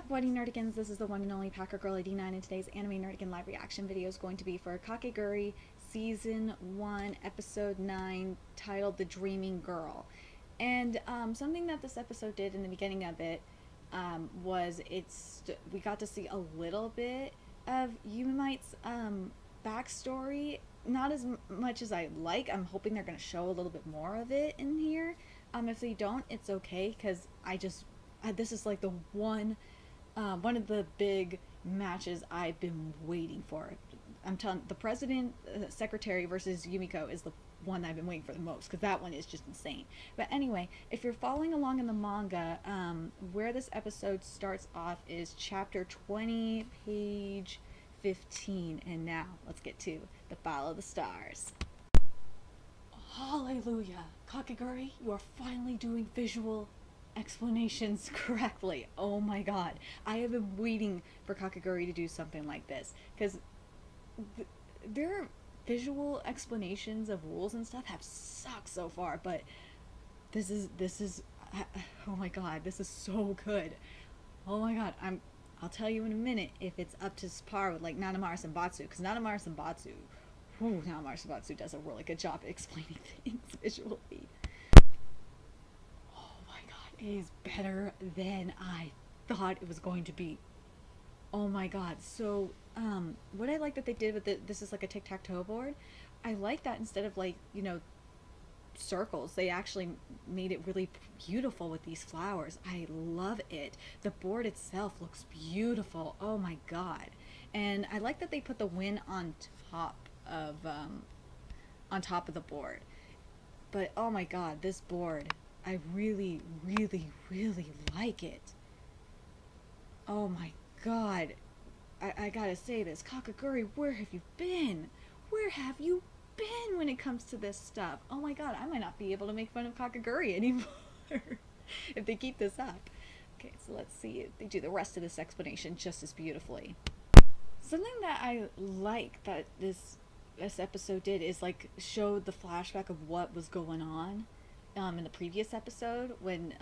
What nerdigans, this is the one and only Packer Girl 89, and today's anime nerdigan live reaction video is going to be for Kakegurui Season 1, Episode 9, titled The Dreaming Girl. And something that this episode did in the beginning of it was we got to see a little bit of Yumimite's backstory. Not as much as I like. I'm hoping they're going to show a little bit more of it in here. If they don't, it's okay, because this is like the one of the big matches I've been waiting for. I'm telling the president secretary versus Yumiko is the one I've been waiting for the most, because that one is just insane. But anyway, if you're following along in the manga, where this episode starts off is chapter 20, page 15, and now let's get to the Follow the Stars. Hallelujah! Kakegurui, you are finally doing visual explanations correctly. Oh my god. I have been waiting for Kakegurui to do something like this, because their visual explanations of rules and stuff have sucked so far, but this is oh my god, this is so good. Oh my god, I'll tell you in a minute if it's up to par with like Nanamara Senbatsu, because Nanamara Senbatsu does a really good job at explaining things visually. Oh my god, it is better than I thought it was going to be. Oh my god. So, what I like that they did with this is like a tic-tac-toe board. I like that instead of like, circles, they actually made it really beautiful with these flowers. I love it. The board itself looks beautiful. Oh my god. And I like that they put the win top of the board. But oh my god, this board, I really, really, really like it. Oh my god. I gotta say this. Kakegurui, where have you been? Where have you been when it comes to this stuff? Oh my god, I might not be able to make fun of Kakegurui anymore if they keep this up. Okay, so let's see if they do the rest of this explanation just as beautifully. Something that I like that this episode did is like show the flashback of what was going on in the previous episode when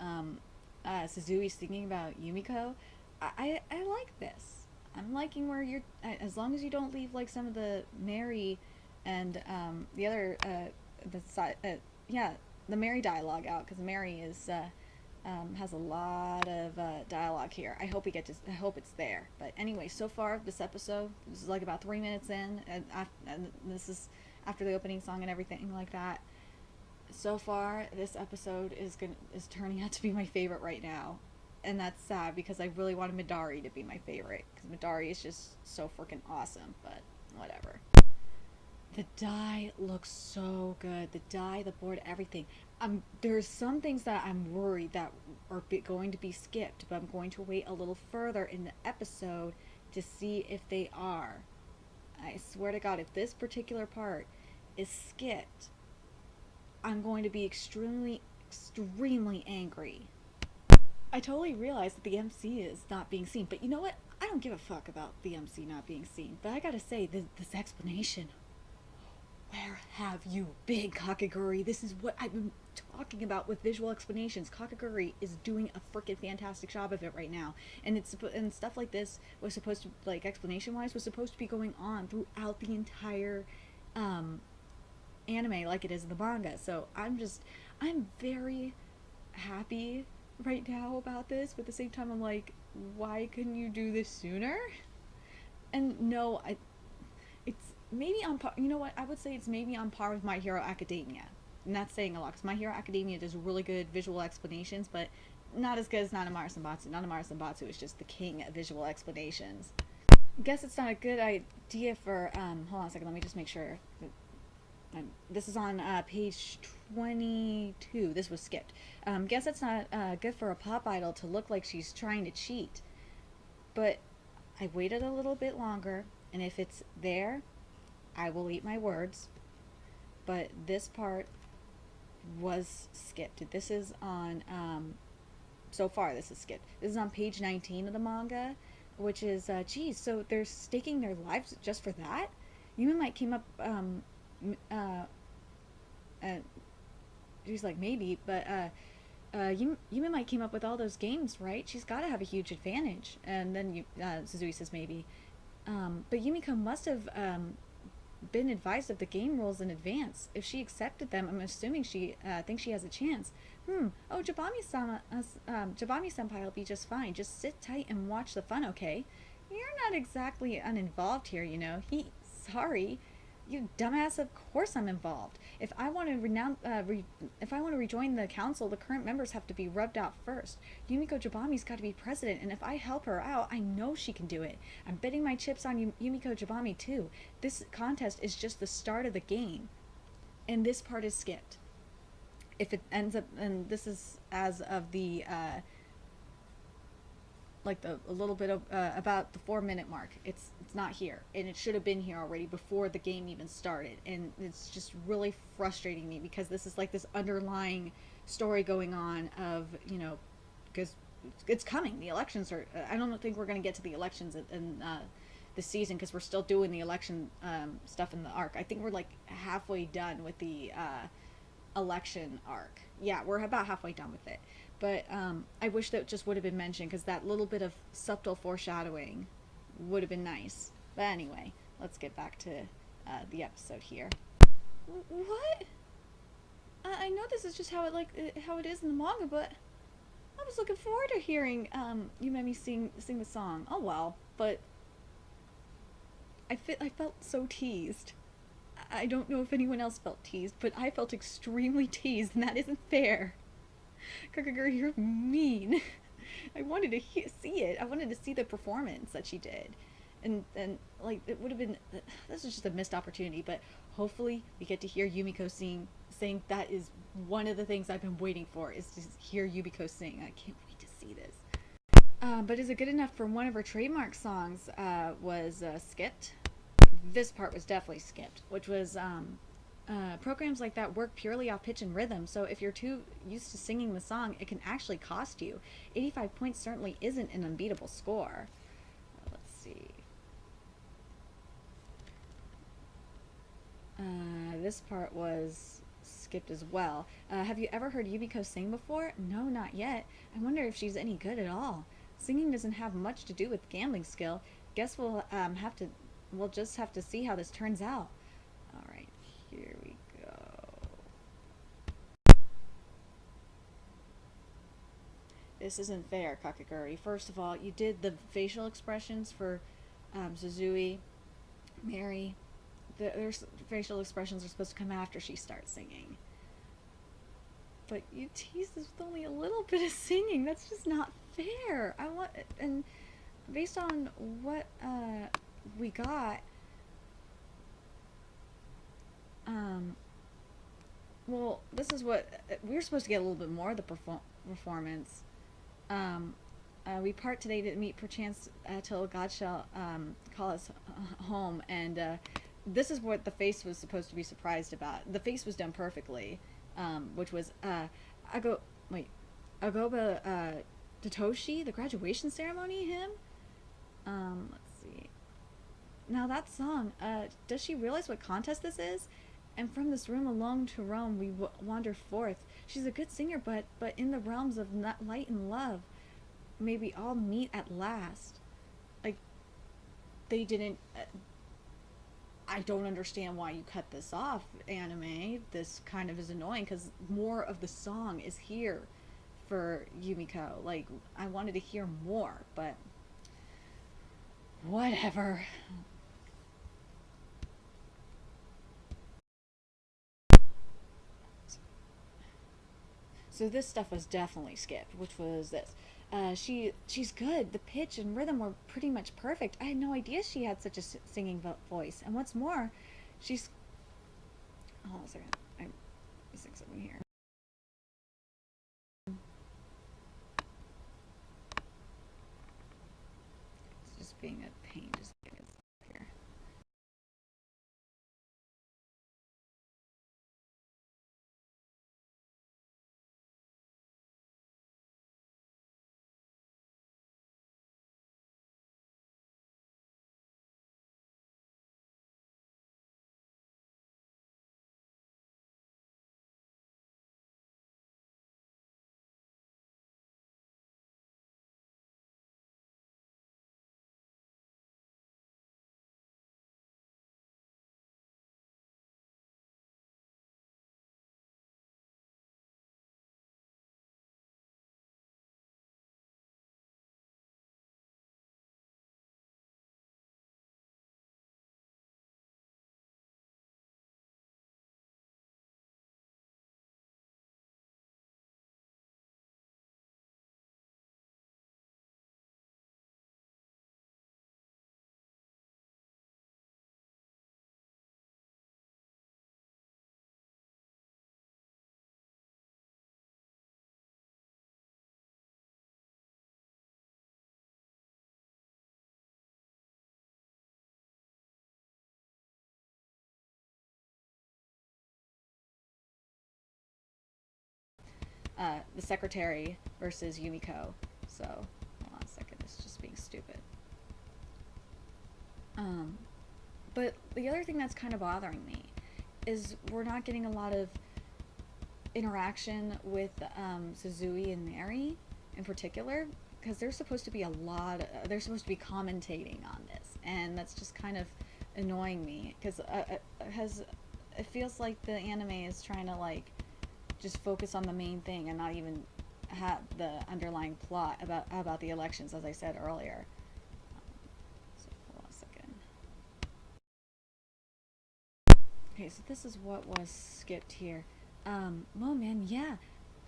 Suzui's thinking about Yumiko. I like this. I'm liking where you're, as long as you don't leave like some of the Mary and the other the Mary dialogue out, because Mary is has a lot of dialogue here. I hope it's there. But anyway, so far this episode, this is like about 3 minutes in, and this is after the opening song and everything like that. So far, this episode is turning out to be my favorite right now, and that's sad because I really wanted Midari to be my favorite, because Midari is just so freaking awesome. But whatever. The dye looks so good. The dye, the board, everything. There's some things that I'm worried that are going to be skipped, but I'm going to wait a little further in the episode to see if they are. I swear to God, if this particular part is skipped, I'm going to be extremely, extremely angry. I totally realize that the MC is not being seen, but you know what? I don't give a fuck about the MC not being seen. But I gotta say, this explanation, where have you been, Kakegurui? This is what I've been talking about with visual explanations. Kakegurui is doing a freaking fantastic job of it right now, and stuff like this was supposed to, like, explanation-wise, was supposed to be going on throughout the entire anime, like it is in the manga. So I'm very happy right now about this, but at the same time I'm like, why couldn't you do this sooner? And no, it's maybe on par. You know what? I would say it's maybe on par with My Hero Academia. And that's saying a lot, because My Hero Academia does really good visual explanations, but not as good as Nanamara Senbatsu. Nanamara Senbatsu is just the king of visual explanations. I guess it's not a good idea for, hold on a second, let me just make sure. This is on page 22. This was skipped. Guess it's not good for a pop idol to look like she's trying to cheat. But I waited a little bit longer, and if it's there, I will eat my words. But this part was skipped. This is on, so far this is skipped. This is on page 19 of the manga, which is, geez, so they're staking their lives just for that? Yuma might came up, she's like, maybe, but Yumi might came up with all those games, right? She's got to have a huge advantage. And then Suzui says maybe. But Yumiko must have been advised of the game rules in advance. If she accepted them, I'm assuming she thinks she has a chance. Oh, Jabami senpai will be just fine. Just sit tight and watch the fun, okay? You're not exactly uninvolved here, you know. Sorry, you dumbass. Of course I'm involved. If I want to rejoin the council, the current members have to be rubbed out first. Yumiko Jabami's got to be president, and if I help her out, I know she can do it. I'm betting my chips on Yumiko Jabami too. This contest is just the start of the game, and this part is skipped. If it ends up, and this is as of the like the a little bit of about the 4 minute mark. It's not here, and it should have been here already before the game even started, and it's just really frustrating me because this is like this underlying story going on of, you know, because it's coming. The elections are. I don't think we're going to get to the elections in this season because we're still doing the election stuff in the arc. I think we're like halfway done with the election arc. Yeah, we're about halfway done with it. But I wish that just would have been mentioned because that little bit of subtle foreshadowing would have been nice. But anyway, let's get back to the episode here. What? I know this is just how it is in the manga, but I was looking forward to hearing you made me sing the song. Oh well, but I felt so teased. I don't know if anyone else felt teased, but I felt extremely teased, and that isn't fair. Kakegurui, you're mean. I wanted to see it. I wanted to see the performance that she did, and like it would have been. This is just a missed opportunity, but hopefully we get to hear Yumiko saying that is one of the things I've been waiting for is to hear Yumiko sing. I can't wait to see this. But is it good enough for one of her trademark songs? Was skipped. This part was definitely skipped, which was programs like that work purely off pitch and rhythm, so if you're too used to singing the song, it can actually cost you. 85 points certainly isn't an unbeatable score. Let's see. This part was skipped as well. Have you ever heard Yumiko sing before? No, not yet. I wonder if she's any good at all. Singing doesn't have much to do with gambling skill. Guess we'll just have to see how this turns out. All right, here we go. This isn't fair, Kakegurui. First of all, you did the facial expressions for Suzui, Mary. Their facial expressions are supposed to come after she starts singing. But you teased us with only a little bit of singing. That's just not fair. And based on what we got, well, this is what we were supposed to get a little bit more of the performance. We part today to meet perchance till God shall call us home, and this is what the face was supposed to be surprised about. The face was done perfectly, which was Agoba Datoshi, the graduation ceremony hymn. Let's see. Now that song, does she realize what contest this is? And from this room alone to Rome we wander forth. She's a good singer, but in the realms of light and love, may we all meet at last. Like, they didn't. I don't understand why you cut this off, anime. This kind of is annoying because more of the song is here for Yumiko. Like, I wanted to hear more, but whatever. So this stuff was definitely skipped, which was this. She's good. The pitch and rhythm were pretty much perfect. I had no idea she had such a singing voice. And what's more, she's. Hold on a second. I'm missing something here. It's just being a pain. Just here. the secretary versus Yumiko. So hold on a second, it's just being stupid. Um, but the other thing that's kind of bothering me is we're not getting a lot of interaction with Suzui and Mary in particular, because they're supposed to be they're supposed to be commentating on this, and that's just kind of annoying me because it feels like the anime is trying to like just focus on the main thing and not even have the underlying plot about the elections, as I said earlier. So hold on a second. Okay, so this is what was skipped here. Well, man, yeah,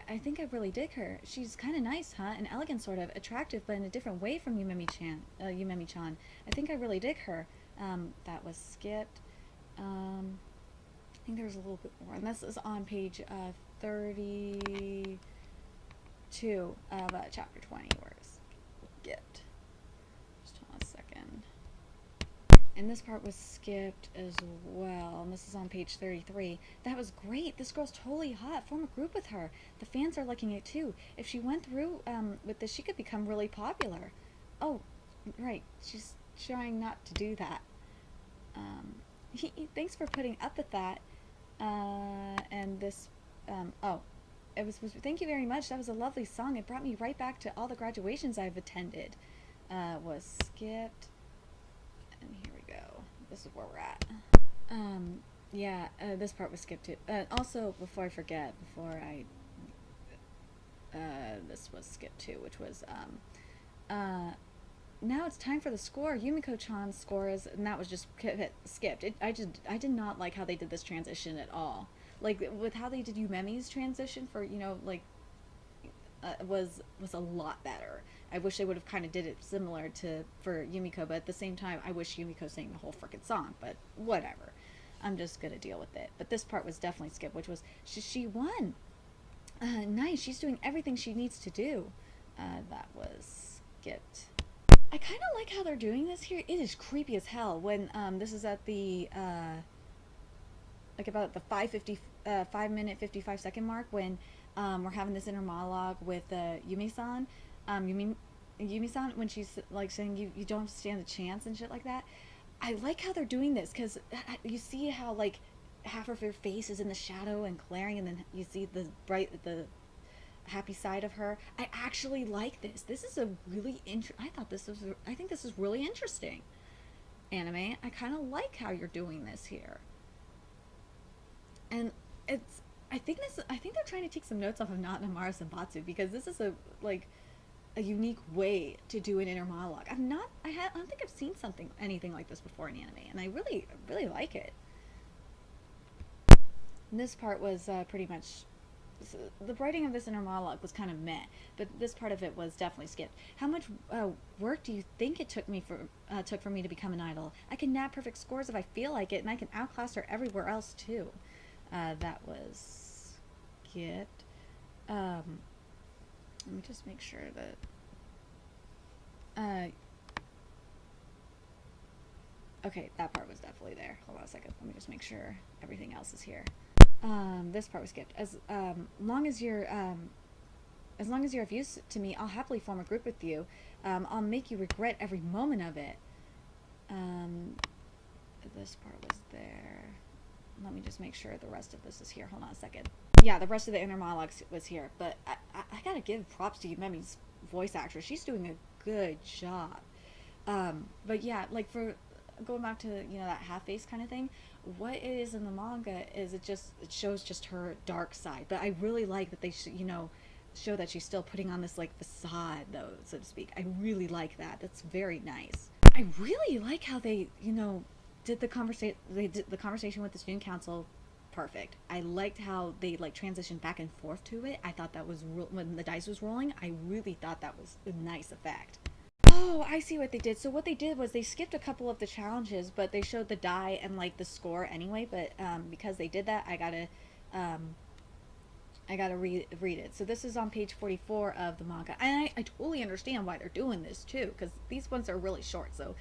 I think I really dig her. She's kind of nice, huh? And elegant, sort of attractive, but in a different way from Yumemi-chan. Yumemi-chan. I think I really dig her. That was skipped. I think there's a little bit more, and this is on page 32 of chapter 20, where it's skipped. Just hold on a second. And this part was skipped as well. And this is on page 33. That was great. This girl's totally hot. Form a group with her. The fans are liking it too. If she went through with this, she could become really popular. Oh, right. She's trying not to do that. Thanks for putting up with that. And this, oh, thank you very much. That was a lovely song. It brought me right back to all the graduations I've attended. Was skipped. And here we go. This is where we're at. Yeah, this part was skipped too. Also, before I forget, this was skipped too, which was, now it's time for the score. Yumiko-chan's score is, and that was just skipped. I did not like how they did this transition at all. Like, with how they did Yumemi's transition for, like, was a lot better. I wish they would have kind of did it similar to for Yumiko, but at the same time, I wish Yumiko sang the whole freaking song. But whatever, I'm just gonna deal with it. But this part was definitely skipped, which was she won. Nice, she's doing everything she needs to do. That was skipped. I kind of like how they're doing this here. It is creepy as hell when this is at the like about the 5 minute 55 second mark when we're having this inner monologue with Yumi-san. Yumi-san, when she's like saying you don't stand a chance and shit like that. I like how they're doing this because you see how like half of her face is in the shadow and glaring, and then you see the happy side of her. I actually like this. This is a really I think this is really interesting. Anime. I kind of like how you're doing this here. And it's I think they're trying to take some notes off of Not Namara Sambatsu, because this is a unique way to do an inner monologue. I don't think I've seen anything like this before in anime, and I really like it. And this part was pretty much the writing of this inner monologue was kind of meh, but this part of it was definitely skipped. How much work do you think it took for me to become an idol? I can nab perfect scores if I feel like it, and I can outclass her everywhere else too. That was skipped. Let me just make sure that. Okay, that part was definitely there. Hold on a second. Let me just make sure everything else is here. This part was skipped. Long as you're of use to me, I'll happily form a group with you. I'll make you regret every moment of it. This part was there. Let me just make sure the rest of this is here. Hold on a second. Yeah, the rest of the inner monologues was here, but I gotta give props to Yumemi's voice actress. She's doing a good job. But yeah, like for going back to that half face kind of thing, what it is in the manga is it shows just her dark side. But I really like that they show that she's still putting on this like facade, though, so to speak. I really like that. That's very nice. I really like how they did the conversation. They did the conversation with the student council perfect. I liked how they like transitioned back and forth to it. I thought that was when the dice was rolling. I really thought that was a nice effect. Oh, I see what they did. So what they did was they skipped a couple of the challenges, but they showed the die and like the score anyway. But because they did that, I gotta read it. So this is on page 44 of the manga, and I totally understand why they're doing this too, because these ones are really short. So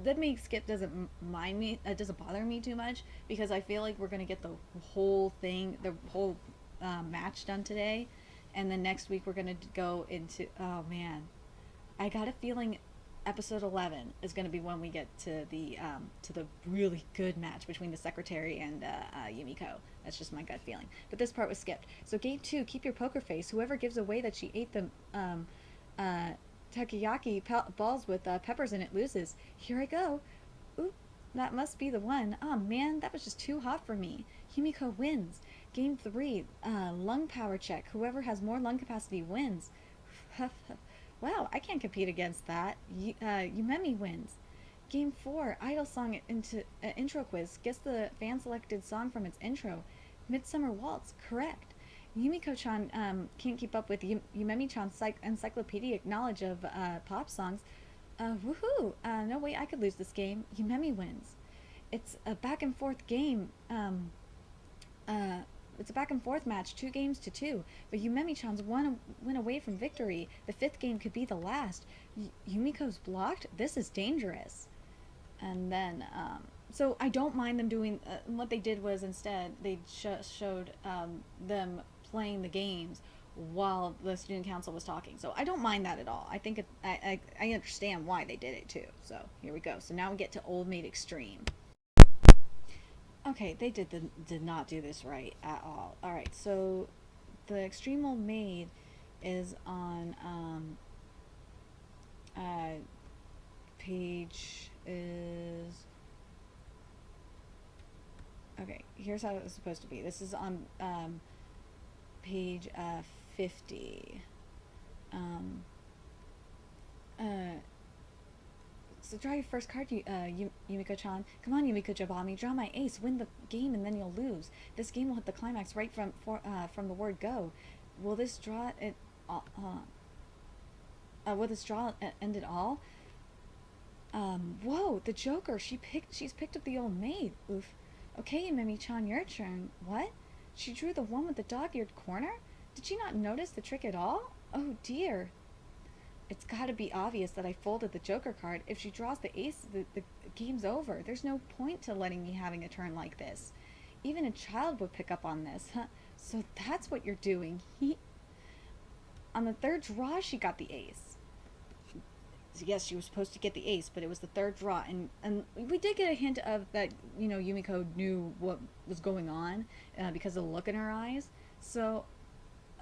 that makes skip doesn't mind me. It doesn't bother me too much because I feel like we're gonna get the whole thing, the whole match done today, And then next week we're gonna go into, oh man, I got a feeling episode 11 is going to be when we get to the really good match between the secretary and Yumiko. That's just my gut feeling. But this part was skipped. So game 2, keep your poker face. Whoever gives away that she ate the uh, takoyaki balls with peppers in it loses. Here I go. Oop, that must be the one. Oh man, that was just too hot for me. Yumiko wins. Game 3, lung power check. Whoever has more lung capacity wins. Wow, I can't compete against that. Yumemi wins. Game 4, Idol Song intro quiz. Guess the fan selected song from its intro. Midsummer Waltz, correct. Yumiko-chan can't keep up with Yumemi-chan's encyclopedic knowledge of pop songs. Woohoo! No way I could lose this game. Yumemi wins. It's a back and forth game. Uh, it's a back and forth match, 2 games to 2. But Yumemi-chan's one win away from victory. The 5th game could be the last. Yumiko's blocked? This is dangerous. And then, so I don't mind them doing, what they did was instead, they showed them playing the games while the student council was talking. So I don't mind that at all. I think I understand why they did it too. So here we go. So now we get to Old Maid Extreme. Okay, they did not do this right at all. All right, so the Extreme Old Maid is on page is, okay, here's how it was supposed to be. This is on page 50. So draw your first card, Yumiko-chan. Come on, Yumiko Jabami, draw my ace. Win the game, and then you'll lose. This game will hit the climax right from the word go. Will this draw it? Will this draw end it all? Whoa, the Joker. She's picked up the old maid. Oof. Okay, Yumemi-chan, your turn. What? She drew the one with the dog-eared corner? Did she not notice the trick at all? Oh dear. It's gotta be obvious that I folded the Joker card. If she draws the ace, the game's over. There's no point to letting me having a turn like this. Even a child would pick up on this. Huh? So that's what you're doing. On the 3rd draw, she got the ace. Yes, she was supposed to get the ace, but it was the 3rd draw. And we did get a hint of that, Yumiko knew what was going on because of the look in her eyes. So,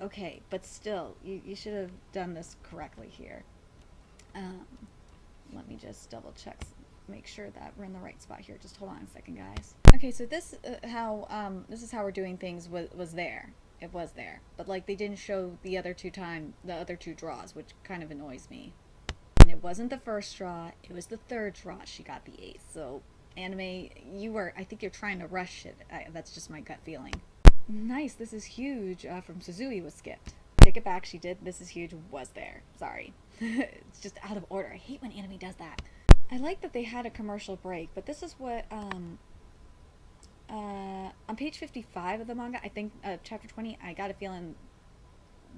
okay, but still, you should have done this correctly here. Let me just double check, make sure that we're in the right spot here. Just hold on a second, guys. Okay, so this is how we're doing things. Was there? It was there, but like they didn't show the other two draws, which kind of annoys me. And it wasn't the 1st draw; it was the 3rd draw. She got the ace. So, anime, I think you're trying to rush it. That's just my gut feeling. Nice, this is huge from Suzui was skipped. Take it back, she did. This is huge was there. Sorry. It's just out of order. I hate when anime does that. I like that they had a commercial break, but this is what, on page 55 of the manga, I think, chapter 20, I got a feeling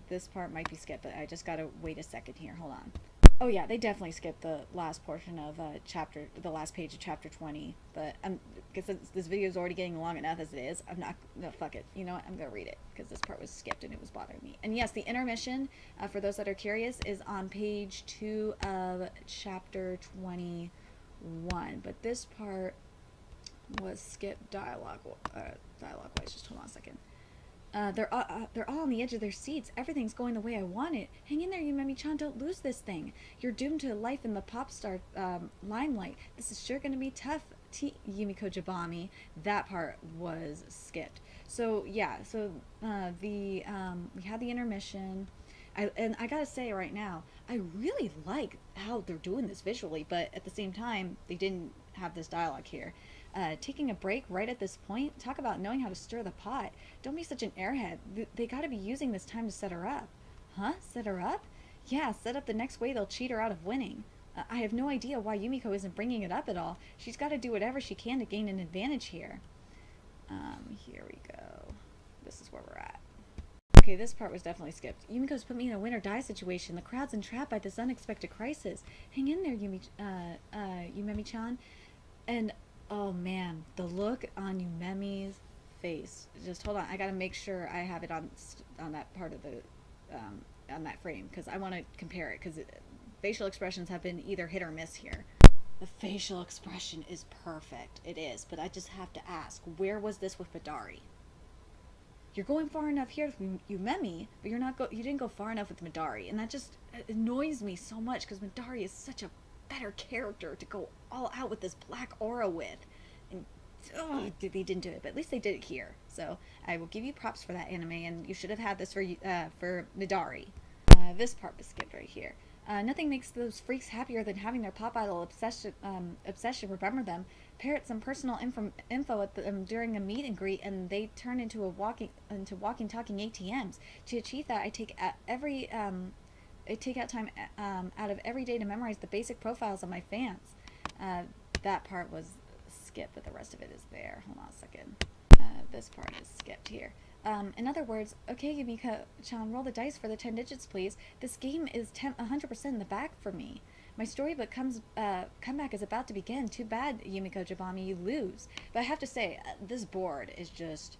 this part might be skipped, but I just gotta wait a second here. Hold on. Oh yeah, they definitely skipped the last portion of the last page of chapter 20. But because this video is already getting long enough as it is, I'm not. No, fuck it. You know what? I'm gonna read it because this part was skipped and it was bothering me. And yes, the intermission, for those that are curious, is on page 2 of chapter 21. But this part was skipped dialogue wise. Just hold on a second. They're all on the edge of their seats. Everything's going the way I want it. Hang in there, Yumemi-chan. Don't lose this thing. You're doomed to life in the pop star limelight. This is sure going to be tough, Yumiko Jabami. That part was skipped. So yeah, we had the intermission. And I gotta say right now, I really like how they're doing this visually, but at the same time, they didn't have this dialogue here. Taking a break right at this point, talk about knowing how to stir the pot. Don't be such an airhead. They gotta be using this time to set her up. Huh? Set her up? Yeah, set up the next way they'll cheat her out of winning. I have no idea why Yumiko isn't bringing it up at all. She's gotta do whatever she can to gain an advantage here. Here we go. This is where we're at. Okay, this part was definitely skipped. Yumiko's put me in a win or die situation. The crowd's entrapped by this unexpected crisis. Hang in there, Yumemi-chan. And oh man, the look on Yumemi's face. Just hold on, I gotta make sure I have it on that part of the on that frame because I want to compare it because facial expressions have been either hit or miss here. The facial expression is perfect. It is, but I just have to ask, where was this with Midari? You're going far enough here with Yumemi, but you didn't go far enough with Midari, and that just annoys me so much because Midari is such a better character to go all out with this black aura with, and they didn't do it, but at least they did it here. So I will give you props for that anime, and you should have had this for Midari. This part was skipped right here. Nothing makes those freaks happier than having their pop idol obsession remember them, parrot some personal info at during a meet and greet, and they turn into walking talking ATMs. To achieve that, I take out time out of every day to memorize the basic profiles of my fans. That part was skipped, but the rest of it is there. Hold on a second. This part is skipped here. In other words, okay, Yumiko-chan, roll the dice for the 10 digits, please. This game is 100% in the back for me. My storybook comeback is about to begin. Too bad, Yumiko Jabami, you lose. But I have to say, this board is just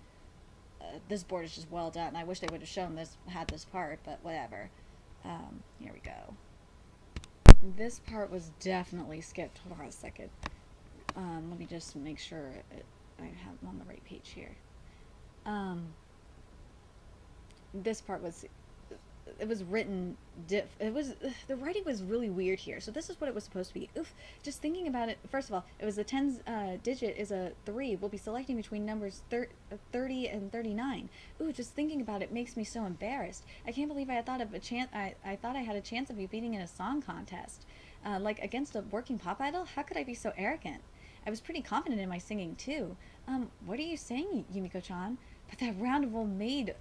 well done. I wish they would have had this part, but whatever. Here we go. This part was definitely skipped. Hold on a second. Let me just make sure I have on the right page here. This part was written the writing was really weird here. So this is what it was supposed to be. Oof, just thinking about it, first of all, it was the 10 digit is a 3. We'll be selecting between numbers 30 and 39. Ooh, just thinking about it makes me so embarrassed. I can't believe I had thought of a chance. I thought I had a chance of you beating in a song contest, like against a working pop idol. How could I be so arrogant? I was pretty confident in my singing too. What are you saying, Yumiko-chan? But that round of old maid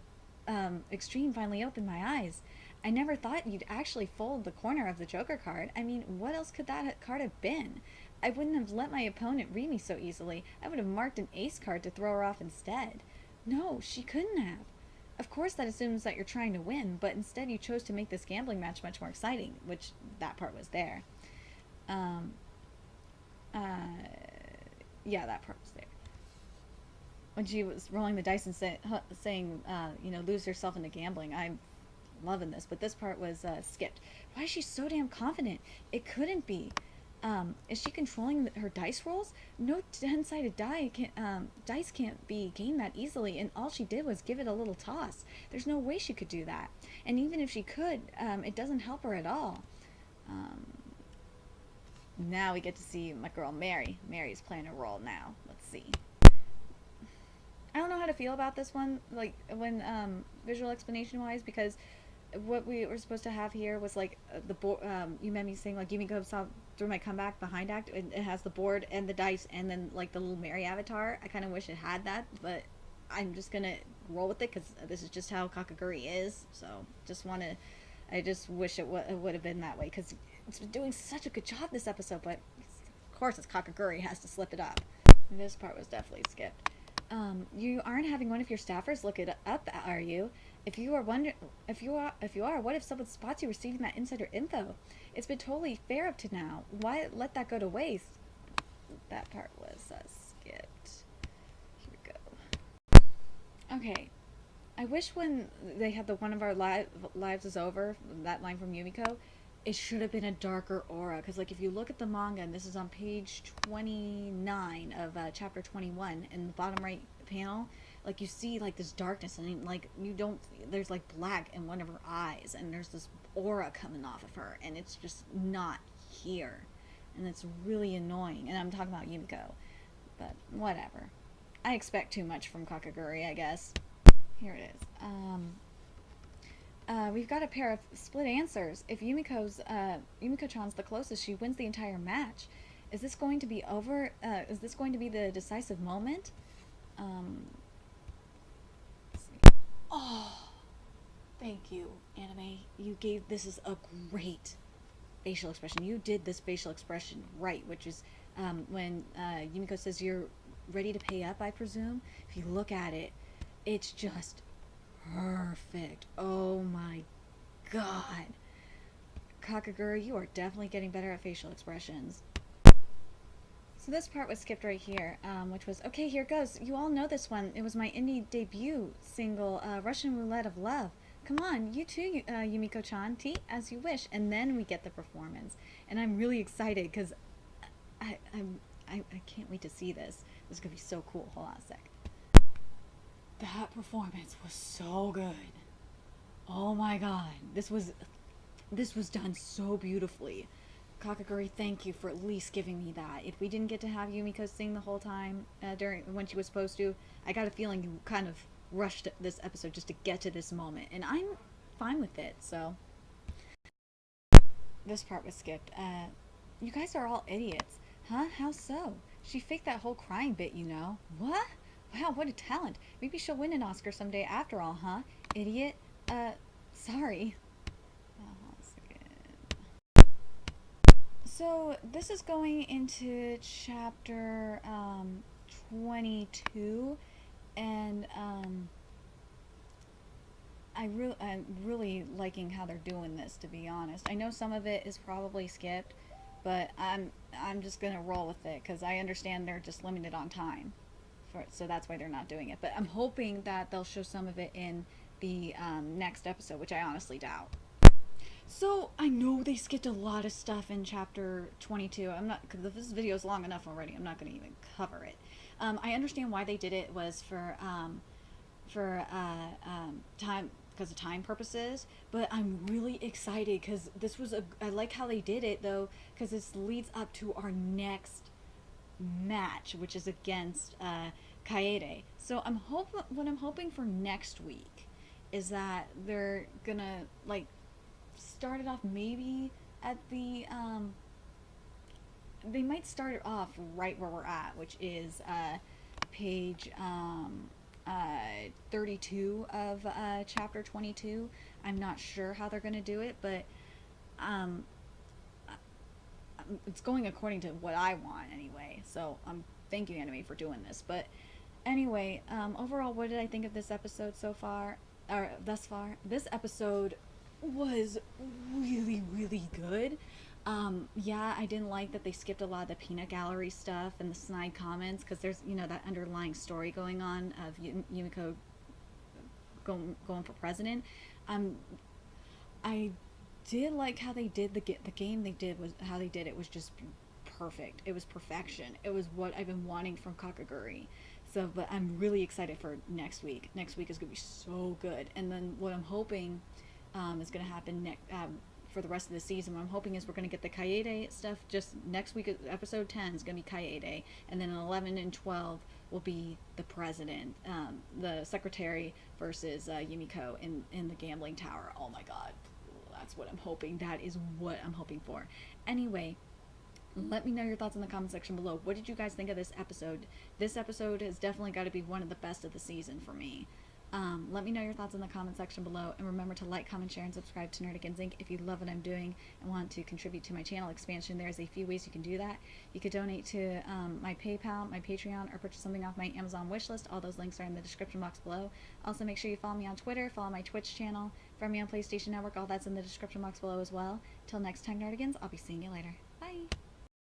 extreme finally opened my eyes. I never thought you'd actually fold the corner of the Joker card. I mean, what else could that card have been? I wouldn't have let my opponent read me so easily. I would have marked an ace card to throw her off instead. No, she couldn't have. Of course that assumes that you're trying to win, but instead you chose to make this gambling match much more exciting, which that part was there. Yeah, that part was there. When she was rolling the dice and saying, lose yourself into gambling. I'm loving this, but this part was skipped. Why is she so damn confident? It couldn't be. Is she controlling her dice rolls? No 10-sided dice can't be gained that easily, and all she did was give it a little toss. There's no way she could do that. And even if she could, it doesn't help her at all. Now we get to see my girl Mary. Mary's playing a role now. Let's see. I don't know how to feel about this one, like when visual explanation wise, because what we were supposed to have here was like Yumemi saying like Yumiko saw through my comeback behind act, and it has the board and the dice and then like the little Mary avatar. I kind of wish it had that, but I'm just gonna roll with it because this is just how Kakegurui is. So I just wish it would have been that way because it's been doing such a good job this episode, but of course it's Kakegurui, has to slip it up. This part was definitely skipped. You aren't having one of your staffers look it up, are you? If you are, what if someone spots you receiving that insider info? It's been totally fair up to now. Why let that go to waste? That part was skipped. Here we go. Okay. I wish when they had the one of our lives is over, that line from Yumiko, it should have been a darker aura. Because, like, if you look at the manga, and this is on page 29 of chapter 21, in the bottom right panel, like, you see, like, this darkness, and, like, there's, like, black in one of her eyes, and there's this aura coming off of her, and it's just not here. And it's really annoying. And I'm talking about Yumiko. But, whatever. I expect too much from Kakegurui, I guess. Here it is. We've got a pair of split answers. If Yumiko-chan's the closest, she wins the entire match. Is this going to be over? Is this going to be the decisive moment? Let's see. Oh, thank you, anime. This is a great facial expression. You did this facial expression right, which is when Yumiko says you're ready to pay up, I presume. If you look at it, it's just perfect. Oh my god. Kakegurui, you are definitely getting better at facial expressions. So this part was skipped right here, which was, okay, here goes. You all know this one. It was my indie debut single, Russian Roulette of Love. Come on, you too, Yumiko-chan. Tea as you wish. And then we get the performance. And I'm really excited because I, I'm, I can't wait to see this. This is going to be so cool. Hold on a sec. That performance was so good. Oh my god. This was done so beautifully. Kakegurui, thank you for at least giving me that. If we didn't get to have Yumiko sing the whole time during when she was supposed to, I got a feeling you kind of rushed this episode just to get to this moment, and I'm fine with it. So this part was skipped. You guys are all idiots, huh? How so? She faked that whole crying bit, you know. What? Wow, what a talent. Maybe she'll win an Oscar someday after all, huh? Idiot. Sorry. So this is going into chapter 22, and I'm really liking how they're doing this. To be honest, I know some of it is probably skipped, but I'm just gonna roll with it because I understand they're just limited on time, so that's why they're not doing it. But I'm hoping that they'll show some of it in the next episode, which I honestly doubt. So I know they skipped a lot of stuff in chapter 22. I'm not, because this video is long enough already. I'm not going to even cover it. I understand why they did it was for time, because of time purposes. But I'm really excited because this was a. I like how they did it though, because this leads up to our next match, which is against Kaede. So what I'm hoping for next week is that they're gonna like started off maybe at the they might start it off right where we're at, which is page 32 of chapter 22. I'm not sure how they're going to do it, but um, it's going according to what I want anyway. So thank you, anime, for doing this. But anyway, overall, what did I think of this episode so far, or thus far? This episode was really, really good. Yeah, I didn't like that they skipped a lot of the peanut gallery stuff and the snide comments because there's, that underlying story going on of Yumiko going for president. I did like how they did the game. They did was how they did it was just perfect. It was perfection. It was what I've been wanting from Kakegurui. So, but I'm really excited for next week. Next week is gonna be so good. And then what I'm hoping is going to happen for the rest of the season. What I'm hoping is we're going to get the Kaede stuff just next week. Episode 10 is going to be Kaede, and then 11 and 12 will be the president, the secretary versus Yumiko in the gambling tower. Oh my god, that's what I'm hoping. That is what I'm hoping for. Anyway, let me know your thoughts in the comment section below. What did you guys think of this episode? This episode has definitely got to be one of the best of the season for me. Let me know your thoughts in the comment section below, and remember to like, comment, share, and subscribe to Nerdigans Inc. if you love what I'm doing and want to contribute to my channel expansion. There's a few ways you can do that. You could donate to my PayPal, my Patreon, or purchase something off my Amazon wishlist. All those links are in the description box below. Also, make sure you follow me on Twitter, follow my Twitch channel, friend me on PlayStation Network. All that's in the description box below as well. Till next time, Nerdigans, I'll be seeing you later.